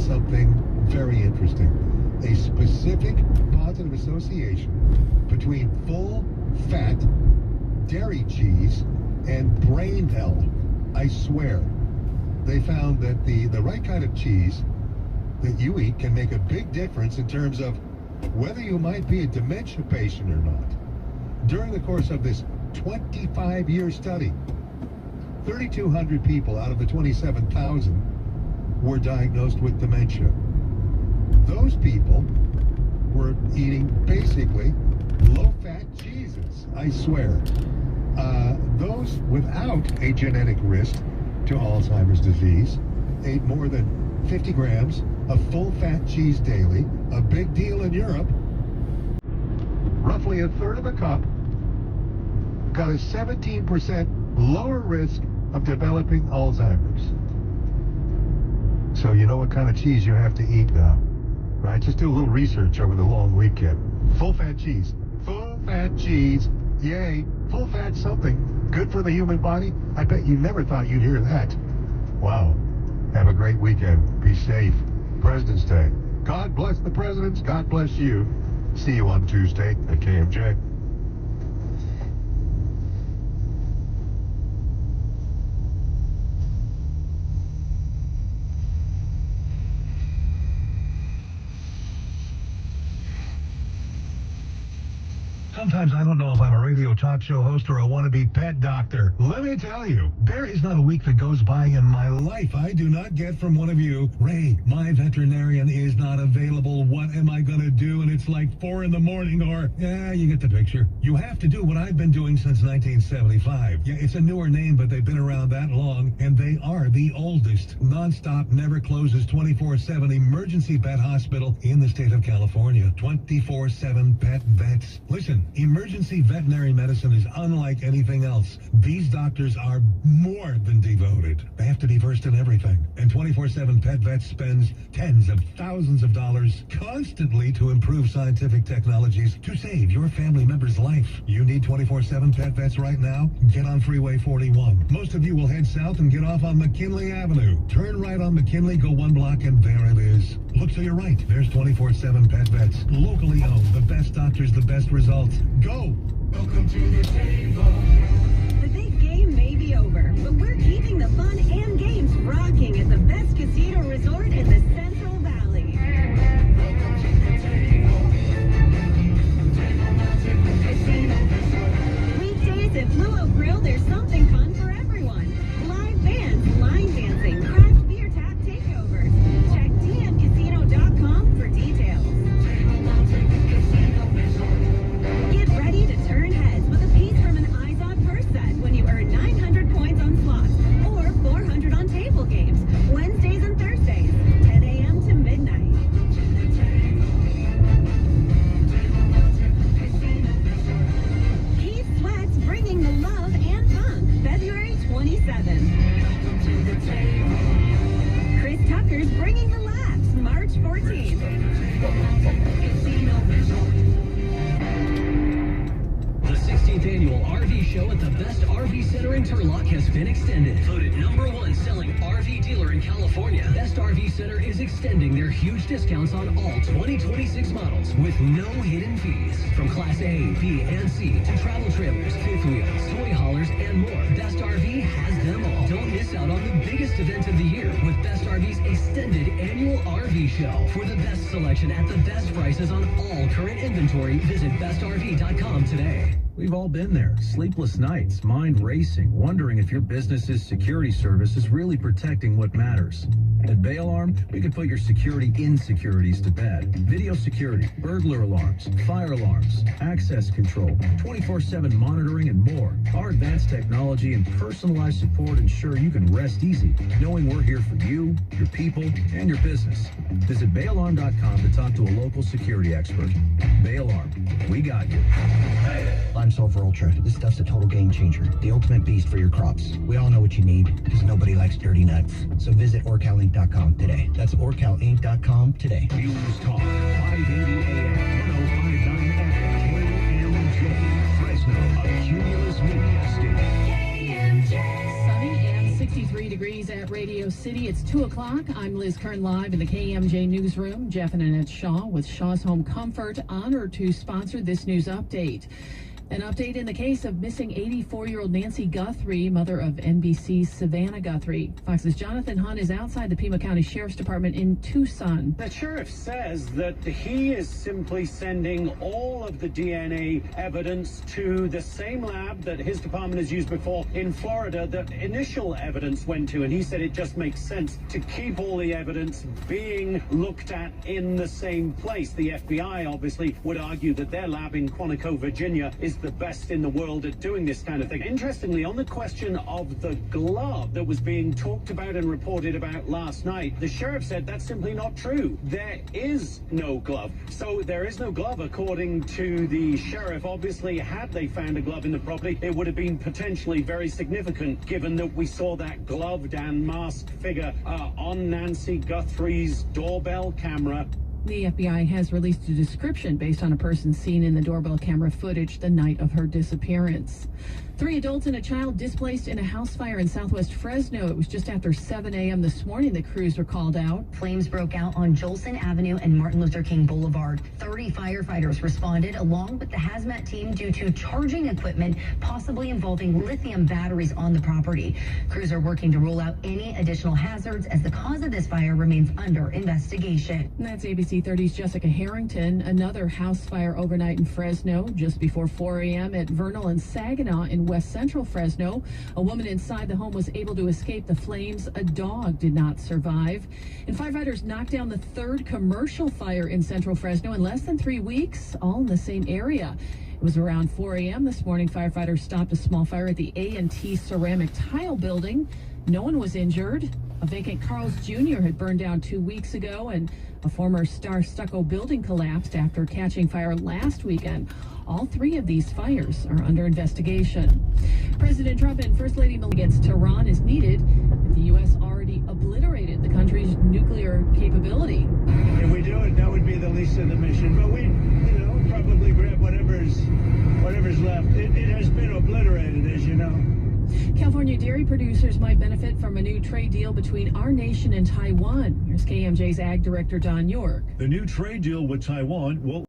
found something very interesting. A specific positive association between full-fat dairy cheese and brain health. I swear. They found that the right kind of cheese that you eat can make a big difference in terms of whether you might be a dementia patient or not. During the course of this 25-year study, 3,200 people out of the 27,000 were diagnosed with dementia. Those people were eating basically low-fat cheeses, I swear. Those without a genetic risk to Alzheimer's disease ate more than 50 grams of full-fat cheese daily, a big deal in Europe. Roughly a third of a cup got a 17% lower risk of developing Alzheimer's. So you know what kind of cheese you have to eat now, right? Just do a little research over the long weekend. Full-fat cheese. Full-fat cheese. Yay. Full-fat something. Good for the human body? I bet you never thought you'd hear that. Wow. Have a great weekend. Be safe. President's Day. God bless the presidents. God bless you. See you on Tuesday at KMJ. Sometimes I don't know if I'm a radio talk show host or a wannabe pet doctor. Let me tell you, there is not a week that goes by in my life I do not get from one of you, Ray, my veterinarian is not available. What am I going to do? And it's like 4 in the morning or, yeah, you get the picture. You have to do what I've been doing since 1975. Yeah, it's a newer name, but they've been around that long, and they are the oldest nonstop, never closes, 24/7 emergency pet hospital in the state of California. 24/7 pet vets. Listen, emergency veterinary medicine is unlike anything else. These doctors are more than devoted. They have to be versed in everything. And 24/7 Pet Vets spends tens of thousands of dollars constantly to improve scientific technologies to save your family member's life. You need 24/7 Pet Vets right now? Get on Freeway 41. Most of you will head south and get off on McKinley Avenue. Turn right on McKinley, go 1 block, and there it is. Look to your right. There's 24/7 Pet Vets. Locally owned. The best doctors, the best results. Go! Welcome to the table. The big game may be over, but we're keeping the fun and games rocking at the best casino resort in the Central Valley. Welcome to the table. Casino resort. Weekdays at Blue Oak Grill, there's something fun for everyone. Live bands, line dancing, craft beer tap takeovers. Check tmcasino.com for details. Get ready to turn heads with a piece from an eyes-on purse set when you earn 900 points on slots or 400 on table games. Wednesdays and Thursdays, 10 a.m. to midnight. Keith Sweat's bringing the love and funk, February 27th. Chris Tucker's bringing the laughs, March 14th. The 16th annual RV show at the Best RV Center in Turlock has been extended. Voted #1 selling RV dealer in California, Best RV Center is extending their huge discounts on all 2026 models with no hidden fees. From Class A, B, and C to travel trailers, fifth wheels, toy haulers, and more, Best RV has them all. Don't miss out on the biggest event of the year with Best RV's extended annual RV show. For the best selection at the best prices on all current inventory, visit bestrv.com today. We've all been there. Sleepless nights, mind racing, wondering if your business's security service is really protecting what matters. At Bay Alarm, we can put your security insecurities to bed. Video security, burglar alarms, fire alarms, access control, 24/7 monitoring, and more. Our advanced technology and personalized support ensure you can rest easy, knowing we're here for you, your people, and your business. Visit bayalarm.com to talk to a local security expert. Bay Alarm, we got you. Lime Sulfur Ultra. This stuff's a total game changer. The ultimate beast for your crops. We all know what you need, because nobody likes dirty nuts. So visit orcalinc.com today. That's orcalinc.com today. News Talk, 580 AM, 1059 FM, KMJ, Fresno, a Cumulus Media Station. Sunny and 63 73 degrees at Radio City. It's 2 o'clock. I'm Liz Kern live in the KMJ newsroom. Jeff and Annette Shaw with Shaw's Home Comfort, honored to sponsor this news update. An update in the case of missing 84-year-old Nancy Guthrie, mother of NBC's Savannah Guthrie. Fox's Jonathan Hunt is outside the Pima County Sheriff's Department in Tucson. The sheriff says that he is simply sending all of the DNA evidence to the same lab that his department has used before in Florida that initial evidence went to, and he said it just makes sense to keep all the evidence being looked at in the same place. The FBI obviously would argue that their lab in Quantico, Virginia is the best in the world at doing this kind of thing. Interestingly, on the question of the glove that was being talked about and reported about last night, the sheriff said that's simply not true. There is no glove. So there is no glove, according to the sheriff. Obviously, had they found a glove in the property, it would have been potentially very significant, given that we saw that gloved and masked figure on Nancy Guthrie's doorbell camera. The FBI has released a description based on a person seen in the doorbell camera footage the night of her disappearance. 3 adults and a child displaced in a house fire in southwest Fresno. It was just after 7 a.m. this morning the crews were called out. Flames broke out on Jolson Avenue and Martin Luther King Boulevard. 30 firefighters responded along with the hazmat team due to charging equipment possibly involving lithium batteries on the property. Crews are working to rule out any additional hazards as the cause of this fire remains under investigation. And that's ABC 30's Jessica Harrington. Another house fire overnight in Fresno just before 4 a.m. at Vernal and Saginaw in West Central Fresno. A woman inside the home was able to escape the flames. A dog did not survive. And firefighters knocked down the 3rd commercial fire in Central Fresno in less than 3 weeks, all in the same area. It was around 4 a.m. this morning. Firefighters stopped a small fire at the A&T Ceramic Tile Building. No one was injured. A vacant Carl's Jr. had burned down 2 weeks ago, and a former Star Stucco building collapsed after catching fire last weekend. All 3 of these fires are under investigation. President Trump and First Lady Melania against Tehran is needed if the U.S. already obliterated the country's nuclear capability. If we do it, that would be the least of the mission. But we, probably grab whatever's left. It has been obliterated, as you know. California dairy producers might benefit from a new trade deal between our nation and Taiwan. Here's KMJ's Ag Director Don York. The new trade deal with Taiwan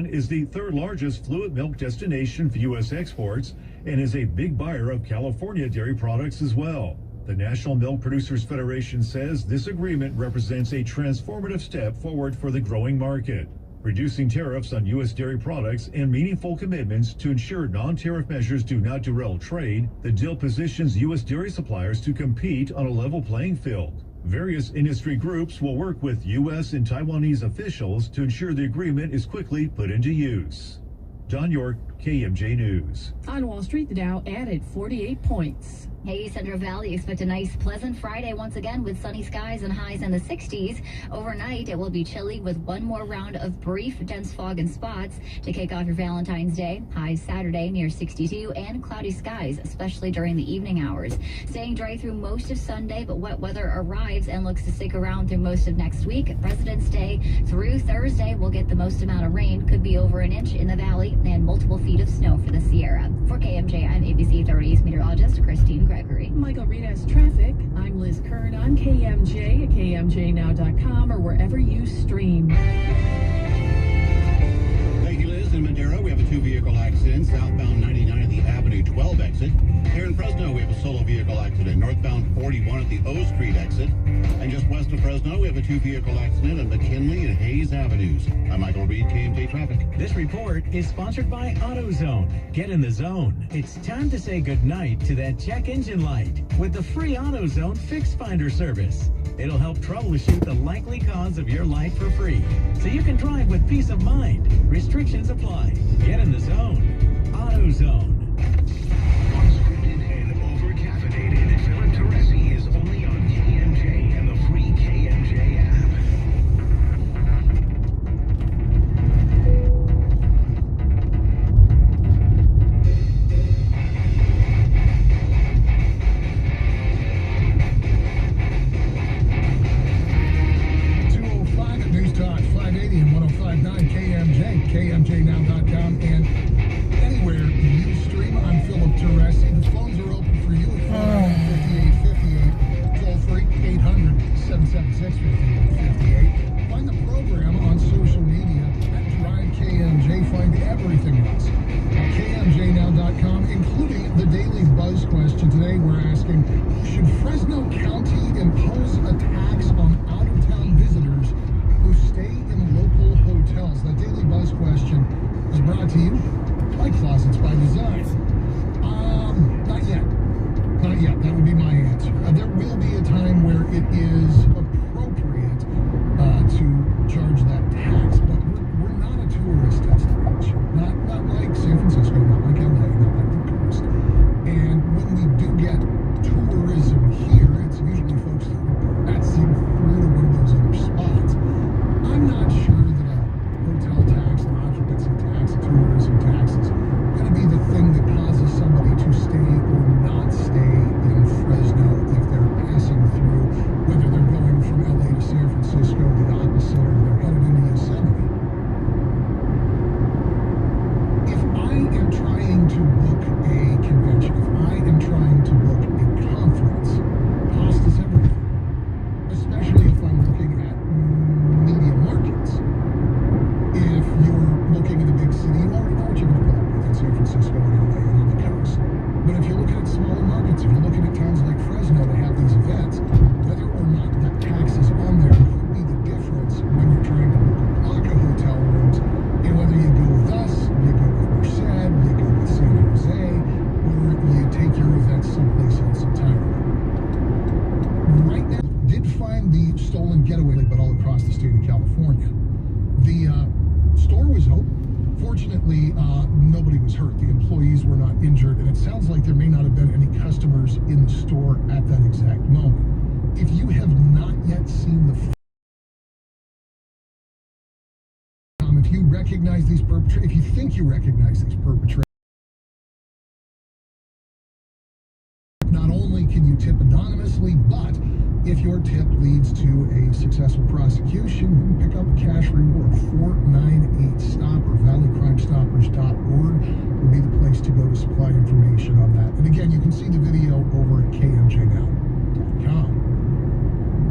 is the 3rd largest fluid milk destination for U.S. exports and is a big buyer of California dairy products as well. The National Milk Producers Federation says this agreement represents a transformative step forward for the growing market, reducing tariffs on U.S. dairy products and meaningful commitments to ensure non-tariff measures do not derail trade. The deal positions U.S. dairy suppliers to compete on a level playing field. Various industry groups will work with U.S. and Taiwanese officials to ensure the agreement is quickly put into use. Don York, KMJ News. On Wall Street, the Dow added 48 points. Hey, Central Valley, expect a nice, pleasant Friday once again with sunny skies and highs in the 60s. Overnight, it will be chilly with one more round of brief, dense fog in spots to kick off your Valentine's Day. Highs Saturday near 62 and cloudy skies, especially during the evening hours. Staying dry through most of Sunday, but wet weather arrives and looks to stick around through most of next week. President's Day through Thursday will get the most amount of rain, could be over an inch in the valley and multiple feet of snow for the Sierra. For KMJ, I'm ABC 30's meteorologist Christine Gregory. Michael Reed has traffic. I'm Liz Kern on KMJ at KMJNow.com or wherever you stream. Thank you, Liz. In Madera, we have a 2-vehicle accident southbound 99 at the Avenue 12 exit. Here in Fresno, we have a solo vehicle accident northbound 41 at the O Street exit. And just west of Fresno, we have a 2-vehicle accident at McKinley and Hayes Avenues. I'm Michael Reed, KMJ Traffic. This report is sponsored by AutoZone. Get in the zone. It's time to say goodnight to that check engine light with the free AutoZone Fix Finder service. It'll help troubleshoot the likely cause of your light for free, so you can drive with peace of mind. Restrictions apply. Get in the zone. AutoZone. Unscripted and over-caffeinated. Philip Teresi is only on KMJ and the free KMJ app. News Talk 580 and 105.9 KMJ, KMJNow.com, and anywhere you today. We're asking, should Fresno County impose a tax on out-of-town visitors who stay in local hotels? That Daily Buzz question is brought to you by Closets by Design. Not yet. Not yet. That would be my answer. There will be a time where it is appropriate to charge that tax, but we're not a tourist destination. Not like San Francisco, not like LA, not like the coast. And when we do get tourism here, it's usually folks that are passing through to one of those other spots. I'm not sure that a hotel tax, an occupancy tax, a tourism tax is going to be the thing that causes somebody to stay or not stay in Fresno if they're passing through, whether they're going from LA to San Francisco, the opposite, or they're headed into Yosemite. If I am trying to book a convention, if I am trying to book a conference, cost is everything, especially if I'm looking at medium markets. If you're looking at a big city, you already know what you're going to put up with in San Francisco and LA and on the coast. But if you're looking at smaller markets, if you're looking at towns like Fresno that have these events, whether or not that tax is on there could be the difference when you're trying to book a block of hotel rooms, and whether you go with us, you go with Merced, you go with San Jose, or you take your events someplace else entirely. Right now, did find the stolen getaway, but all across the state of California. The store was open. Fortunately, nobody was hurt. The employees were not injured, and it sounds like there may not have been any customers in the store at that exact moment. If you have not yet seen the if you recognize these perpetrators, if you think you recognize these perpetrators, not only can you tip anonymously, but if your tip leads to a successful prosecution, you can pick up a cash reward. 498-STOP or valleycrimestoppers.org would be the place to go to supply information on that. And again, you can see the video over at kmjnow.com.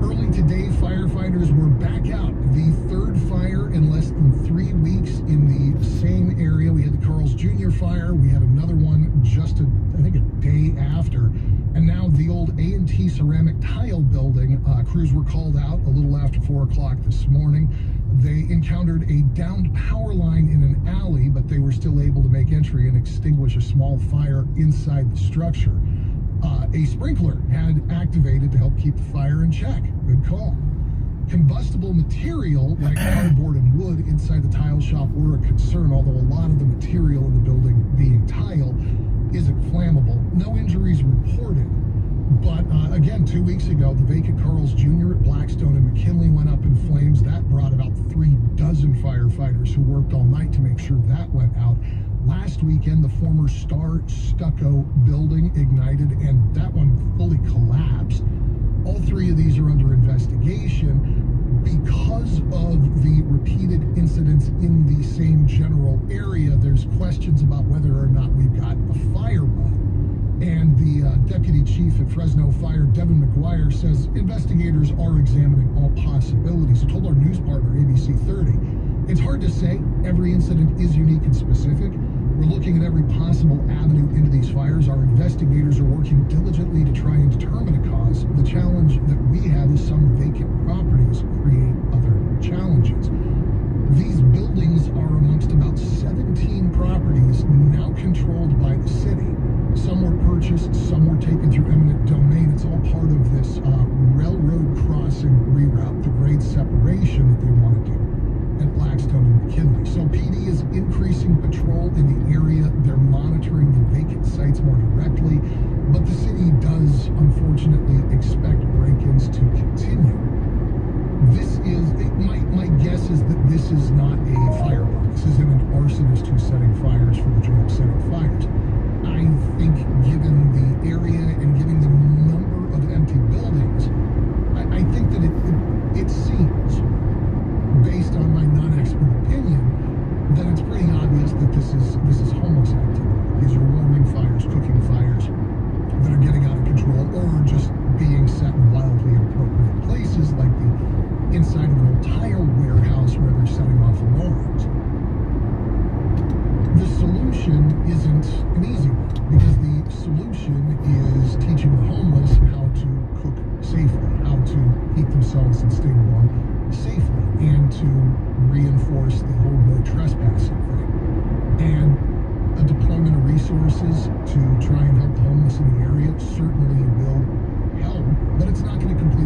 Early today, firefighters were back out. The third fire in less than 3 weeks in the same area. We had the Carl's Jr. fire. We had another one just, I think, a day after. And now the old A&T ceramic tile building, crews were called out a little after 4 o'clock this morning. They encountered a downed power line in an alley, but they were still able to make entry and extinguish a small fire inside the structure. A sprinkler had activated to help keep the fire in check. Good call. Combustible material like cardboard and wood inside the tile shop were a concern, although a lot of the material in the building, being tile, isn't flammable. No injuries reported. But again, 2 weeks ago, the vacant Carl's Jr. at Blackstone and McKinley went up in flames. That brought about 3 dozen firefighters who worked all night to make sure that went out. Last weekend, the former Star Stucco building ignited, and that one fully collapsed. All 3 of these are under investigation. Because of the repeated incidents in the same general area, there's questions about whether or not we've got a fire bug. And the deputy chief at Fresno Fire, Devin McGuire, says investigators are examining all possibilities. He told our news partner, ABC 30, it's hard to say. Every incident is unique and specific. We're looking at every possible avenue into these fires. Our investigators are working diligently to try and determine a cause. The challenge that we have is some vacant properties create other challenges. These buildings are amongst about 17 properties now controlled by the city. Some were purchased, some were taken through eminent domain. It's all part of this railroad crossing reroute, the grade separation that they want to do at Blackstone and McKinley. So PD is increasing patrol in the area. They're monitoring the vacant sites more directly, but the city does unfortunately expect break-ins to continue. My guess is that this is not a fire bomb. This isn't an arsonist who's setting fires for the joy of setting fires. I think given the area and given the number of empty buildings, I think that it seems, based on my non-expert opinion, that it's pretty obvious that this is homeless activity. These are warming fires, cooking fires. to reinforce the whole no trespassing